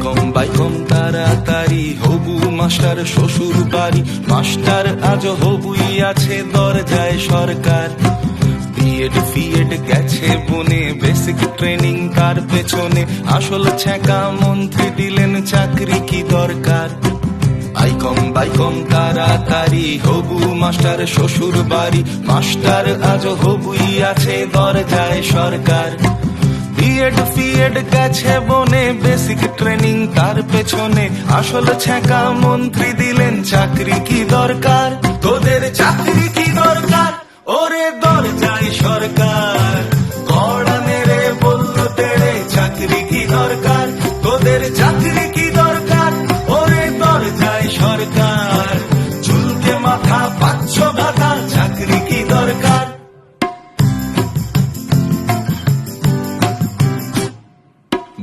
বাইকম তাড়াতাড়ি হবু মাস্টার শ্বশুর বাড়ি, মাস্টার আজ হবুই আছে দরজায় সরকার। বিএড ফিএড গেছে বনে, বেসিক ট্রেনিং তার পেছনে, আসল ছ্যাঁকা মন্ত্রী দিলেন চাকরি কি দরকার। বাইকম তাড়াতাড়ি হবু মাস্টার শ্বশুর বাড়ি, মাস্টার আজ হবুই আছে দরজায় সরকার। বিএড ফিএড গেছে বনে, বেসিক ট্রেনিং তার পেছনে, আসল ছ্যাঁকা মন্ত্রী দিলেন চাকরি কি দরকার। তোদের চাকরি কি দরকার ওরে দরজায় সরকার, কড়া মেরে বললো তেড়ে চাকরি কি দরকার। তোদের চাকরি কি দরকার ওরে দরজায় সরকার, চুলকে মাথা পাচ্ছ ভাতা চাকরি কি দরকার।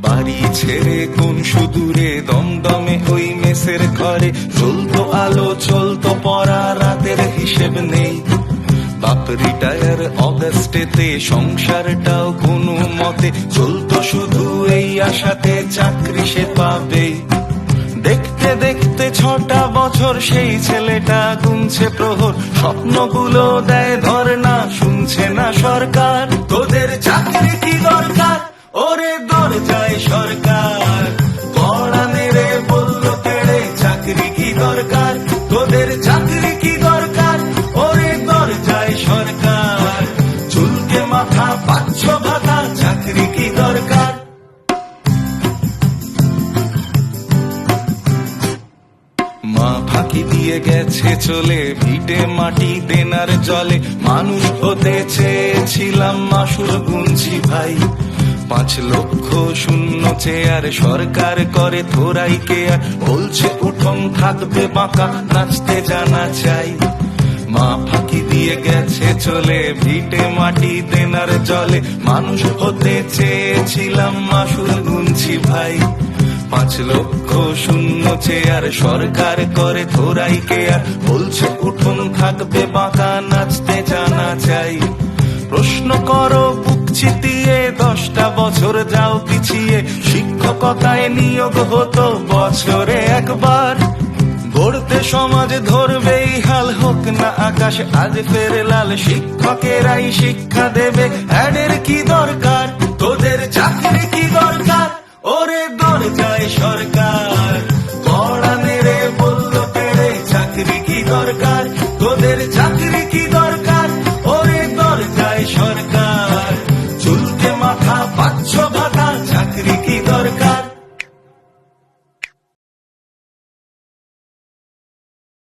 বাড়ি ছেড়ে কোন সুদূরে দমদমে ওই মেসের ঘরে, চলতো আলো চলতো পড়া রাতের হিসেব নেই। বাপ রিটায়ার অগস্টেতে, সংসারটাও কোনো মতে চলতো শুধু এই আশাতে চাকরি সে পাবে। দেখতে দেখতে 6টা বছর সেই ছেলেটা গুনছে প্রহর, স্বপ্নগুলো দেয় ধর না, শুনছে না সরকার। তোদের চাকরি কি দরকার ওরে দরজায় সরকার, কড়া মেরে বললো তেড়ে চাকরি কি দরকার। তোদের চাকরি কি দরকার ওরে দরজায় সরকার, চুলকে মাথা পাচ্ছ ভাতা চাকরি কি দরকার। মা ফাঁকি দিয়ে গেছে চলে, ভিটে মাটি দেনার জলে, মানুষ হতে চেয়েছিলাম মাসুর গুনছি ভাই। 5 লক্ষ শূন্য চেয়ার সরকার করে থোড়াই কেয়ার, বলছে উঠোন থাকবে বাঁকা নাচতে জানা চাই। মা ফাঁকি দিয়ে গেছে চলে, ভিটে মাটি দেনার জলে, মানুষ হতে চেয়েছিলাম মাসুর গুনছি ভাই। 5 লক্ষ শূন্য চেয়ার সরকার করে থোড়াই কেয়ার, বলছে উঠোন থাকবে বাঁকা নাচতে জানা চাই। প্রশ্ন করো বুক চিতিয়ে, 10টা বছর যাও পিছিয়ে, শিক্ষকতায় নিয়োগ হতো বছরে একবার। গড়তে সমাজ ধরবেই হাল, হোক না আকাশ আজ ফের লাল, শিক্ষকেরাই শিক্ষা দেবে অ্যাডে